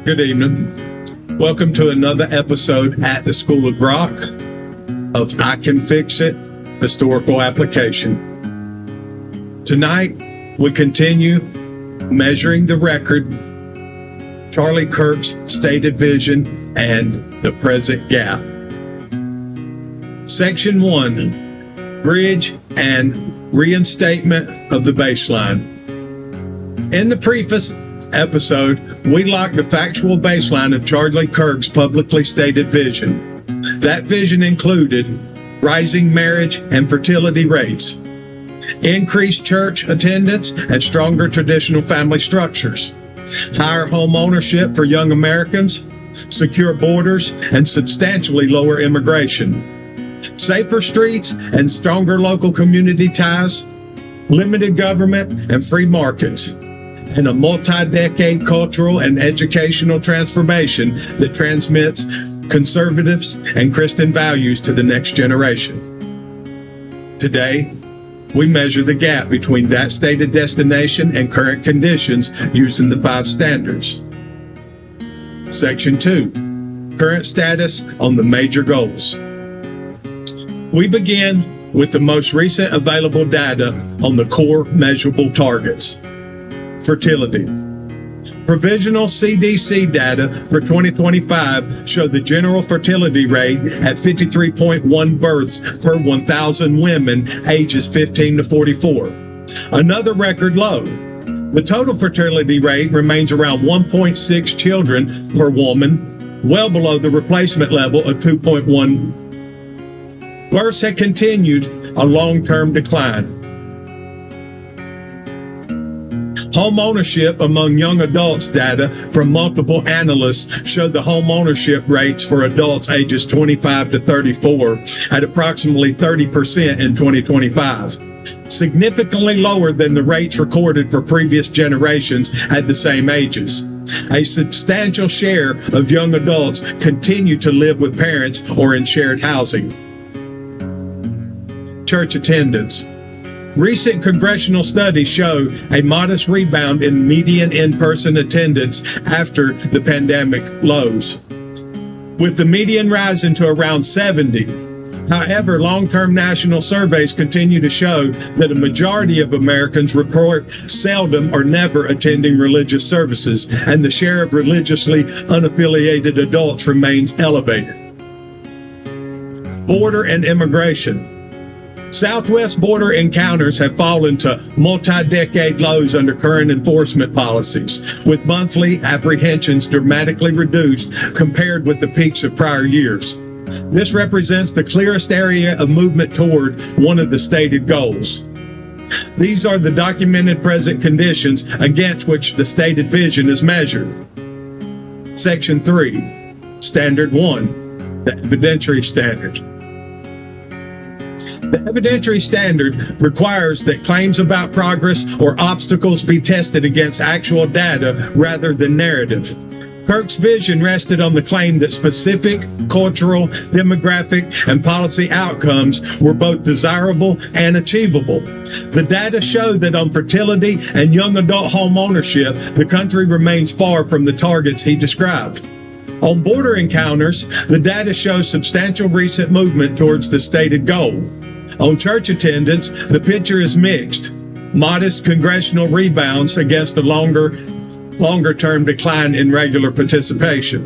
Good evening. Welcome to another episode at the School of Grok of I Can Fix It Historical Application. Tonight, we continue measuring the record, Charlie Kirk's stated vision, and the present gap. Section 1, Bridge and Reinstatement of the Baseline. In the preface episode, we locked the factual baseline of Charlie Kirk's publicly stated vision. That vision included rising marriage and fertility rates, increased church attendance and stronger traditional family structures, higher home ownership for young Americans, secure borders, and substantially lower immigration, safer streets and stronger local community ties, limited government and free markets, and a multi-decade cultural and educational transformation that transmits conservatives and Christian values to the next generation. Today, we measure the gap between that stated destination and current conditions using the 5 standards. Section 2, Current Status on the Major Goals. We begin with the most recent available data on the core measurable targets. Fertility. Provisional CDC data for 2025 show the general fertility rate at 53.1 births per 1,000 women ages 15 to 44, another record low. The total fertility rate remains around 1.6 children per woman, well below the replacement level of 2.1. Births have continued a long-term decline. Home ownership among young adults data from multiple analysts showed the home ownership rates for adults ages 25 to 34 at approximately 30% in 2025, significantly lower than the rates recorded for previous generations at the same ages. A substantial share of young adults continue to live with parents or in shared housing. Church attendance. Recent congressional studies show a modest rebound in median in-person attendance after the pandemic lows, with the median rising to around 70. However, long-term national surveys continue to show that a majority of Americans report seldom or never attending religious services, and the share of religiously unaffiliated adults remains elevated. Border and immigration. Southwest border encounters have fallen to multi-decade lows under current enforcement policies, with monthly apprehensions dramatically reduced compared with the peaks of prior years. This represents the clearest area of movement toward one of the stated goals. These are the documented present conditions against which the stated vision is measured. Section 3, Standard 1, the evidentiary standard. The evidentiary standard requires that claims about progress or obstacles be tested against actual data rather than narrative. Kirk's vision rested on the claim that specific cultural, demographic, and policy outcomes were both desirable and achievable. The data show that on fertility and young adult home ownership, the country remains far from the targets he described. On border encounters, the data shows substantial recent movement towards the stated goal. On church attendance, the picture is mixed. Modest congressional rebounds against a longer-term decline in regular participation.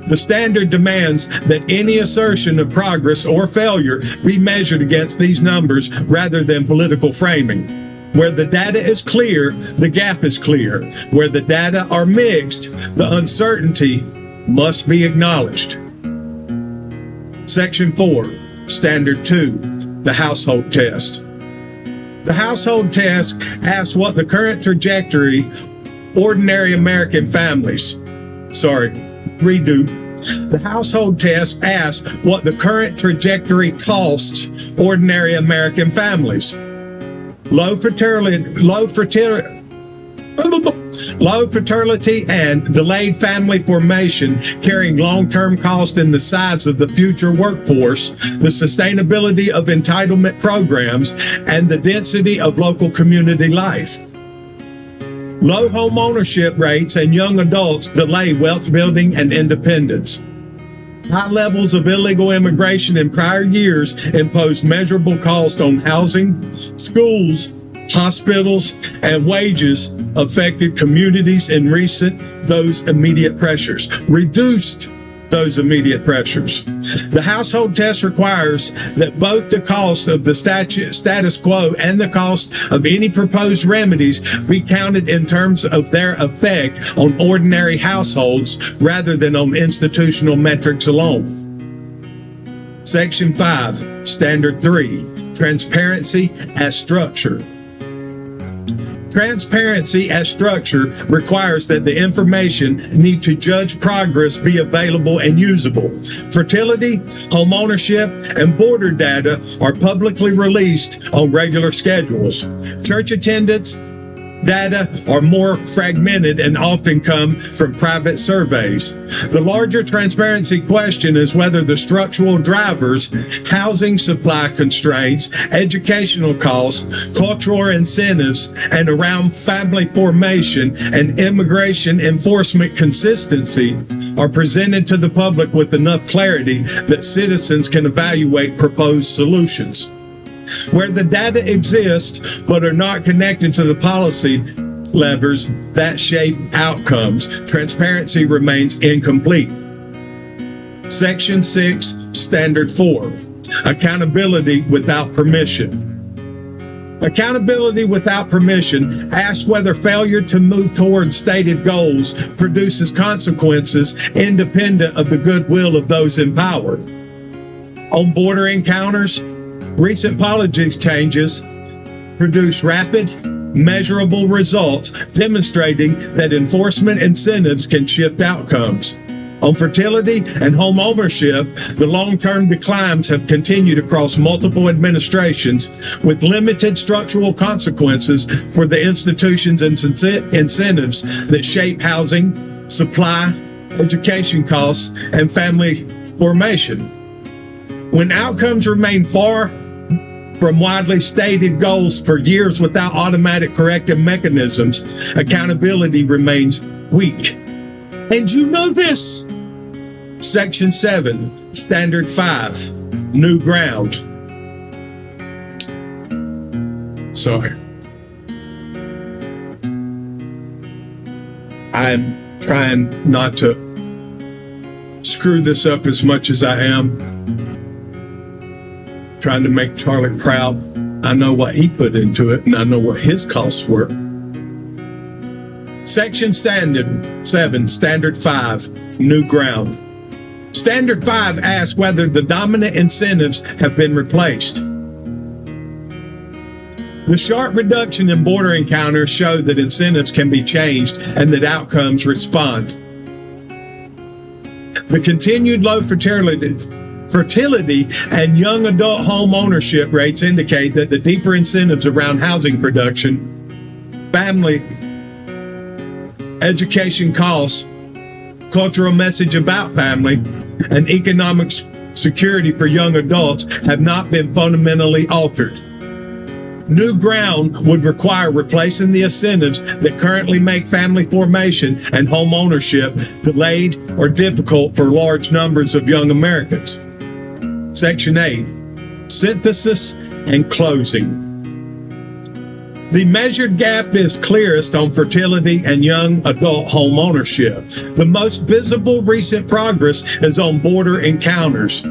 The standard demands that any assertion of progress or failure be measured against these numbers rather than political framing. Where the data is clear, the gap is clear. Where the data are mixed, the uncertainty must be acknowledged. Section 4. Standard 2, the household test. The household test asks what the current trajectory ordinary American families, The household test asks what the current trajectory costs ordinary American families. Low fertility and delayed family formation carrying long-term cost in the size of the future workforce, the sustainability of entitlement programs, and the density of local community life. Low home ownership rates and young adults delay wealth building and independence. High levels of illegal immigration in prior years imposed measurable costs on housing, schools, hospitals, and wages, affected communities in those immediate pressures, reduced those immediate pressures. The household test requires that both the cost of the status quo and the cost of any proposed remedies be counted in terms of their effect on ordinary households rather than on institutional metrics alone. Section 5, Standard 3, Transparency as Structure. Transparency as structure requires that the information need to judge progress be available and usable. Fertility, home ownership, and border data are publicly released on regular schedules. Church attendance data are more fragmented and often come from private surveys. The larger transparency question is whether the structural drivers, housing supply constraints, educational costs, cultural incentives, and around family formation and immigration enforcement consistency are presented to the public with enough clarity that citizens can evaluate proposed solutions. Where the data exist but are not connected to the policy levers that shape outcomes, transparency remains incomplete. Section 6, Standard 4, Accountability without permission. Accountability without permission asks whether failure to move towards stated goals produces consequences independent of the goodwill of those in power. On border encounters, recent policy changes produce rapid, measurable results demonstrating that enforcement incentives can shift outcomes. On fertility and home ownership, the long-term declines have continued across multiple administrations with limited structural consequences for the institutions and incentives that shape housing, supply, education costs, and family formation. When outcomes remain far from widely stated goals for years without automatic corrective mechanisms, accountability remains weak. And you know this. Section 7, Standard 5, New Ground. Sorry. I'm trying not to screw this up as much as I am. Trying to make Charlie proud. I know what he put into it, and I know what his costs were. Section Standard 7, Standard 5, New Ground. Standard 5 asks whether the dominant incentives have been replaced. The sharp reduction in border encounters show that incentives can be changed and that outcomes respond. The continued low fertility and young adult home ownership rates indicate that the deeper incentives around housing production, family, education costs, cultural message about family, and economic security for young adults have not been fundamentally altered. New ground would require replacing the incentives that currently make family formation and home ownership delayed or difficult for large numbers of young Americans. Section 8, Synthesis and Closing. The measured gap is clearest on fertility and young adult home ownership. The most visible recent progress is on border encounters.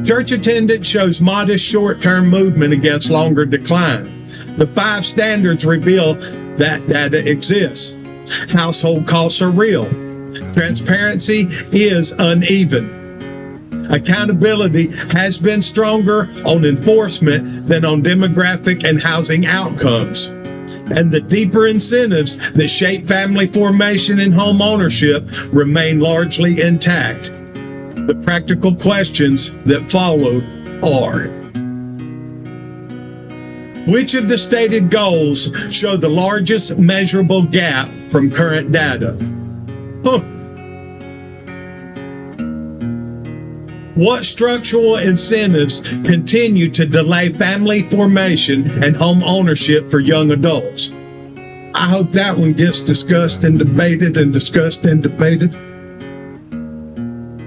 Church attendance shows modest short-term movement against longer decline. The 5 standards reveal that data exists. Household costs are real. Transparency is uneven. Accountability has been stronger on enforcement than on demographic and housing outcomes. And the deeper incentives that shape family formation and home ownership remain largely intact. The practical questions that follow are: which of the stated goals show the largest measurable gap from current data? What structural incentives continue to delay family formation and home ownership for young adults? I hope that one gets discussed and debated and discussed and debated.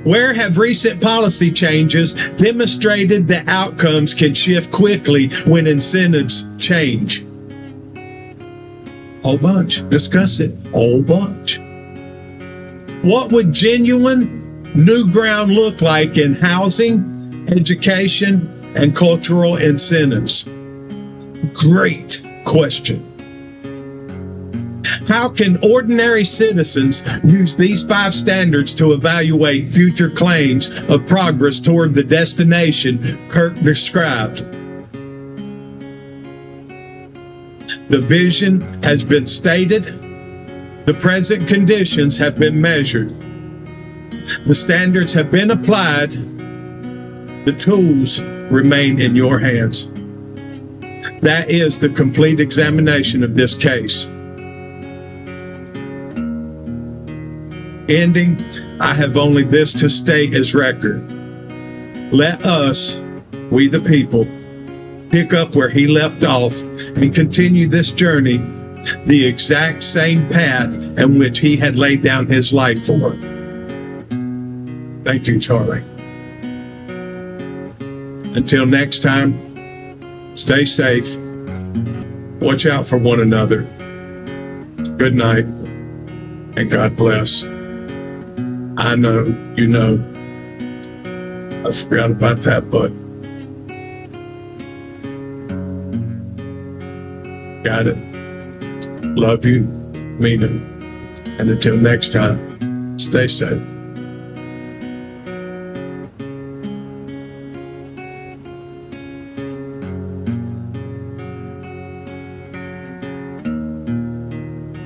Where have recent policy changes demonstrated that outcomes can shift quickly when incentives change? Whole bunch. Discuss it. Whole bunch. What would genuine new ground look like in housing, education, and cultural incentives? Great question. How can ordinary citizens use these 5 standards to evaluate future claims of progress toward the destination Kirk described? The vision has been stated. The present conditions have been measured. The standards have been applied. The tools remain in your hands. That is the complete examination of this case. Ending, I have only this to state as record. Let us, we the people, pick up where he left off and continue this journey the exact same path in which he had laid down his life for. Thank you, Charlie. Until next time, stay safe. Watch out for one another. Good night, and God bless. I know, you know. I forgot about that, but got it. Love you, mean it. And until next time, stay safe.